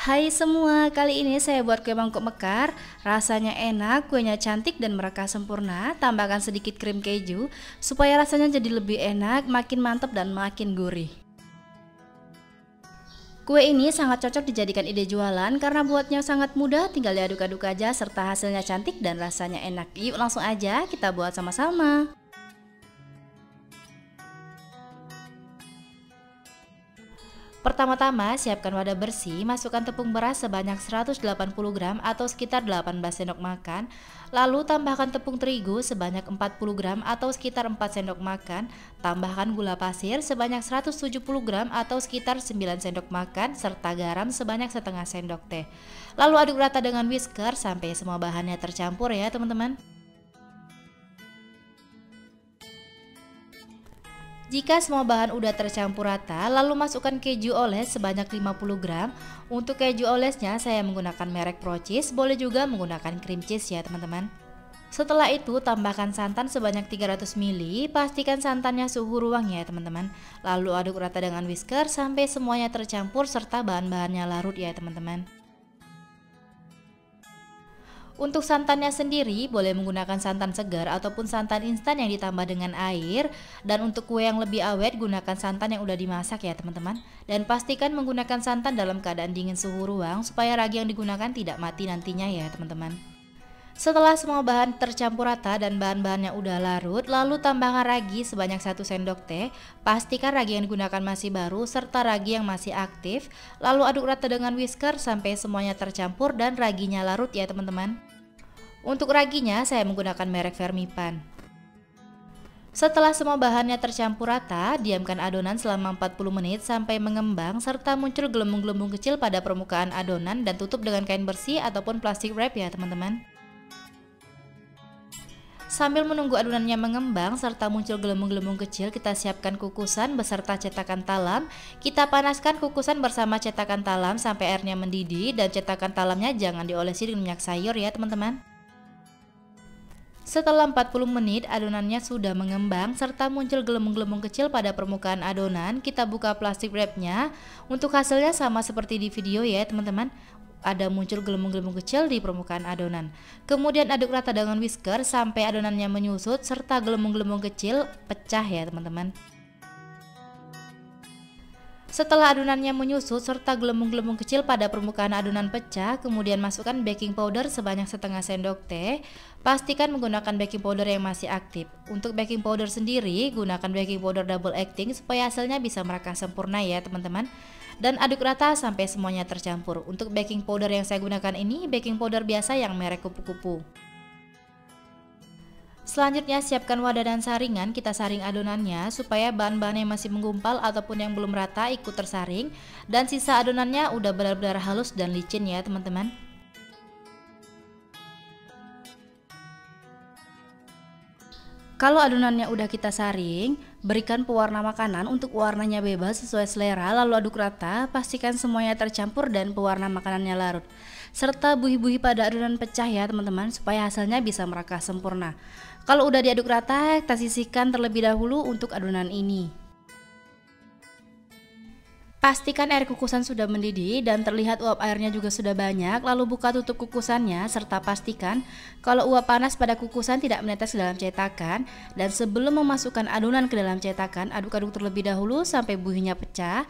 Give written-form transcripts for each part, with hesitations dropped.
Hai semua, kali ini saya buat kue mangkok mekar. Rasanya enak, kuenya cantik dan mereka sempurna. Tambahkan sedikit krim keju supaya rasanya jadi lebih enak, makin mantap dan makin gurih. Kue ini sangat cocok dijadikan ide jualan karena buatnya sangat mudah, tinggal diaduk-aduk aja serta hasilnya cantik dan rasanya enak. Yuk langsung aja kita buat sama-sama. Pertama-tama siapkan wadah bersih, masukkan tepung beras sebanyak 180 gram atau sekitar 18 sendok makan. Lalu tambahkan tepung terigu sebanyak 40 gram atau sekitar 4 sendok makan. Tambahkan gula pasir sebanyak 170 gram atau sekitar 9 sendok makan serta garam sebanyak setengah sendok teh. Lalu aduk rata dengan whisker sampai semua bahannya tercampur ya teman-teman. Jika semua bahan udah tercampur rata, lalu masukkan keju oles sebanyak 50 gram. Untuk keju olesnya saya menggunakan merek Pro Cheese, boleh juga menggunakan cream cheese ya teman-teman. Setelah itu tambahkan santan sebanyak 300 ml, pastikan santannya suhu ruang ya teman-teman. Lalu aduk rata dengan whisker sampai semuanya tercampur serta bahan-bahannya larut ya teman-teman. Untuk santannya sendiri boleh menggunakan santan segar ataupun santan instan yang ditambah dengan air. Dan untuk kue yang lebih awet gunakan santan yang udah dimasak ya teman-teman. Dan pastikan menggunakan santan dalam keadaan dingin suhu ruang supaya ragi yang digunakan tidak mati nantinya ya teman-teman. Setelah semua bahan tercampur rata dan bahan-bahannya udah larut, lalu tambahkan ragi sebanyak 1 sendok teh. Pastikan ragi yang digunakan masih baru serta ragi yang masih aktif. Lalu aduk rata dengan whisker sampai semuanya tercampur dan raginya larut ya teman-teman. Untuk raginya saya menggunakan merek Vermipan. Setelah semua bahannya tercampur rata, diamkan adonan selama 40 menit sampai mengembang serta muncul gelembung-gelembung kecil pada permukaan adonan dan tutup dengan kain bersih ataupun plastik wrap ya teman-teman. Sambil menunggu adonannya mengembang serta muncul gelembung-gelembung kecil, kita siapkan kukusan beserta cetakan talam. Kita panaskan kukusan bersama cetakan talam sampai airnya mendidih dan cetakan talamnya jangan diolesi dengan minyak sayur ya teman-teman. Setelah 40 menit adonannya sudah mengembang serta muncul gelembung-gelembung kecil pada permukaan adonan, kita buka plastik wrapnya. Untuk hasilnya sama seperti di video ya teman-teman. Ada muncul gelembung-gelembung kecil di permukaan adonan. Kemudian aduk rata dengan whisker sampai adonannya menyusut serta gelembung-gelembung kecil pecah ya teman-teman. Setelah adonannya menyusut serta gelembung-gelembung kecil pada permukaan adonan pecah, kemudian masukkan baking powder sebanyak setengah sendok teh. Pastikan menggunakan baking powder yang masih aktif. Untuk baking powder sendiri, gunakan baking powder double acting supaya hasilnya bisa mereka sempurna ya teman-teman. Dan aduk rata sampai semuanya tercampur. Untuk baking powder yang saya gunakan ini baking powder biasa yang merek kupu-kupu. Selanjutnya siapkan wadah dan saringan, kita saring adonannya supaya bahan-bahan yang masih menggumpal ataupun yang belum rata ikut tersaring. Dan sisa adonannya udah benar-benar halus dan licin ya teman-teman. Kalau adonannya udah kita saring, berikan pewarna makanan untuk warnanya bebas sesuai selera, lalu aduk rata, pastikan semuanya tercampur dan pewarna makanannya larut. Serta buih-buih pada adonan pecah ya teman-teman supaya hasilnya bisa mereka sempurna. Kalau udah diaduk rata, kita sisihkan terlebih dahulu untuk adonan ini. Pastikan air kukusan sudah mendidih dan terlihat uap airnya juga sudah banyak, lalu buka tutup kukusannya serta pastikan kalau uap panas pada kukusan tidak menetes ke dalam cetakan. Dan sebelum memasukkan adonan ke dalam cetakan, aduk-aduk terlebih dahulu sampai buihnya pecah.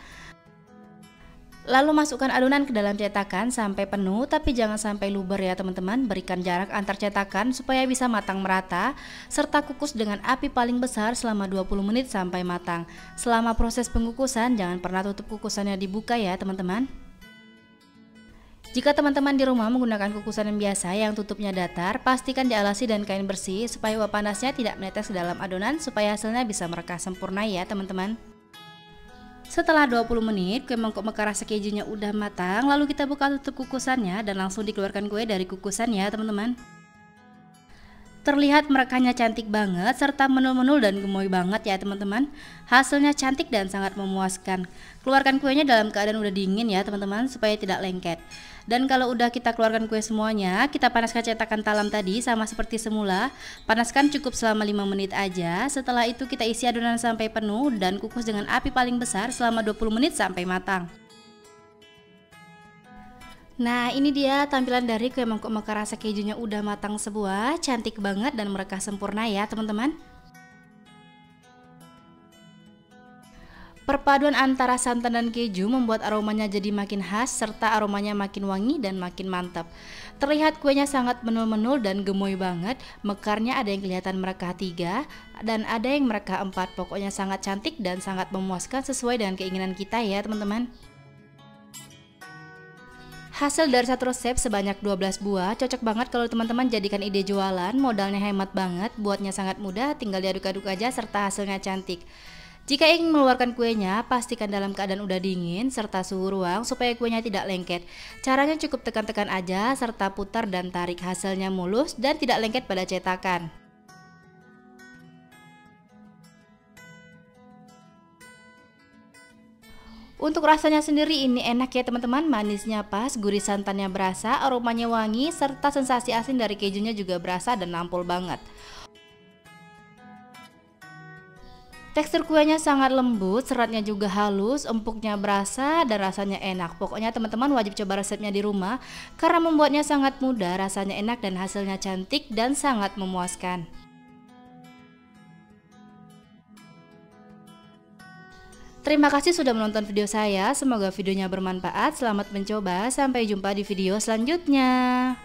Lalu masukkan adonan ke dalam cetakan sampai penuh, tapi jangan sampai luber ya teman-teman. Berikan jarak antar cetakan supaya bisa matang merata, serta kukus dengan api paling besar selama 20 menit sampai matang. Selama proses pengukusan jangan pernah tutup kukusannya dibuka ya teman-teman. Jika teman-teman di rumah menggunakan kukusan yang biasa yang tutupnya datar, pastikan dialasi dan kain bersih supaya uap panasnya tidak menetes ke dalam adonan supaya hasilnya bisa mereka sempurna ya teman-teman. Setelah 20 menit kue mangkok mekar rasa kejunya udah matang, lalu kita buka tutup kukusannya dan langsung dikeluarkan kue dari kukusan ya teman-teman. Terlihat merekahnya cantik banget serta menul-menul dan gemoy banget ya teman-teman. Hasilnya cantik dan sangat memuaskan. Keluarkan kuenya dalam keadaan udah dingin ya teman-teman supaya tidak lengket. Dan kalau udah kita keluarkan kue semuanya, kita panaskan cetakan talam tadi sama seperti semula. Panaskan cukup selama 5 menit aja. Setelah itu kita isi adonan sampai penuh dan kukus dengan api paling besar selama 20 menit sampai matang. Nah, ini dia tampilan dari kue mangkok mekar rasa kejunya udah matang semua, cantik banget dan mereka sempurna ya teman-teman. Perpaduan antara santan dan keju membuat aromanya jadi makin khas serta aromanya makin wangi dan makin mantap. Terlihat kuenya sangat menul-menul dan gemoy banget, mekarnya ada yang kelihatan mereka 3 dan ada yang mereka 4. Pokoknya sangat cantik dan sangat memuaskan sesuai dengan keinginan kita ya teman-teman. Hasil dari satu resep sebanyak 12 buah, cocok banget kalau teman-teman jadikan ide jualan, modalnya hemat banget, buatnya sangat mudah, tinggal diaduk-aduk aja serta hasilnya cantik. Jika ingin mengeluarkan kuenya, pastikan dalam keadaan udah dingin serta suhu ruang supaya kuenya tidak lengket. Caranya cukup tekan-tekan aja serta putar dan tarik, hasilnya mulus dan tidak lengket pada cetakan. Untuk rasanya sendiri ini enak ya teman-teman, manisnya pas, gurih santannya berasa, aromanya wangi, serta sensasi asin dari kejunya juga berasa dan nampol banget. Tekstur kuenya sangat lembut, seratnya juga halus, empuknya berasa dan rasanya enak. Pokoknya teman-teman wajib coba resepnya di rumah karena membuatnya sangat mudah, rasanya enak dan hasilnya cantik dan sangat memuaskan. Terima kasih sudah menonton video saya, semoga videonya bermanfaat. Selamat mencoba, sampai jumpa di video selanjutnya.